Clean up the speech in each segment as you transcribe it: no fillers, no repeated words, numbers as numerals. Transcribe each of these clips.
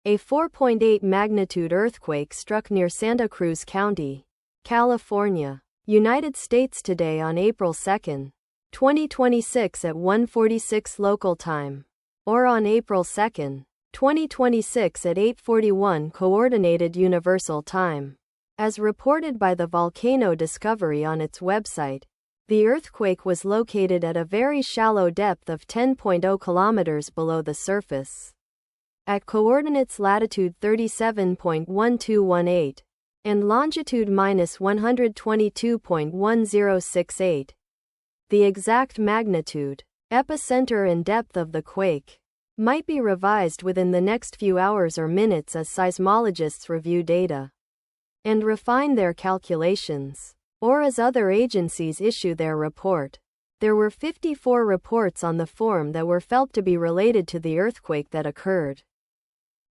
A 4.8 magnitude earthquake struck near Santa Cruz County, California, United States today on April 2, 2026 at 1:46 local time, or on April 2, 2026 at 8:41 Coordinated Universal Time. As reported by the Volcano Discovery on its website, the earthquake was located at a very shallow depth of 10.0 kilometers below the surface, at coordinates latitude 37.1218 and longitude -122.1068. The exact magnitude, epicenter and depth of the quake might be revised within the next few hours or minutes as seismologists review data and refine their calculations, or as other agencies issue their report. There were 54 reports on the form that were felt to be related to the earthquake that occurred.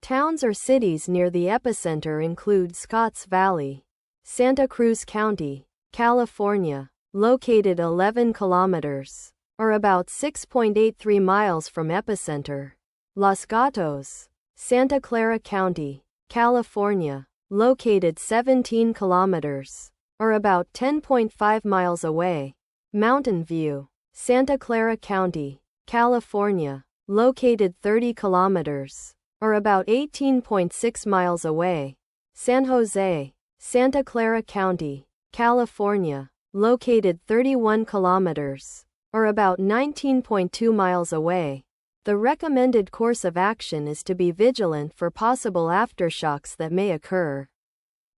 Towns or cities near the epicenter include Scotts Valley, Santa Cruz County, California, located 11 kilometers, or about 6.83 miles from epicenter. Los Gatos, Santa Clara County, California, located 17 kilometers, or about 10.5 miles away. Mountain View, Santa Clara County, California, located 30 kilometers, or about 18.6 miles away. San Jose, Santa Clara County, California, located 31 kilometers, or about 19.2 miles away. The recommended course of action is to be vigilant for possible aftershocks that may occur.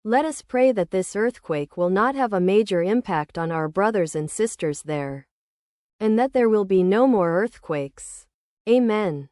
Let us pray that this earthquake will not have a major impact on our brothers and sisters there, and that there will be no more earthquakes. Amen.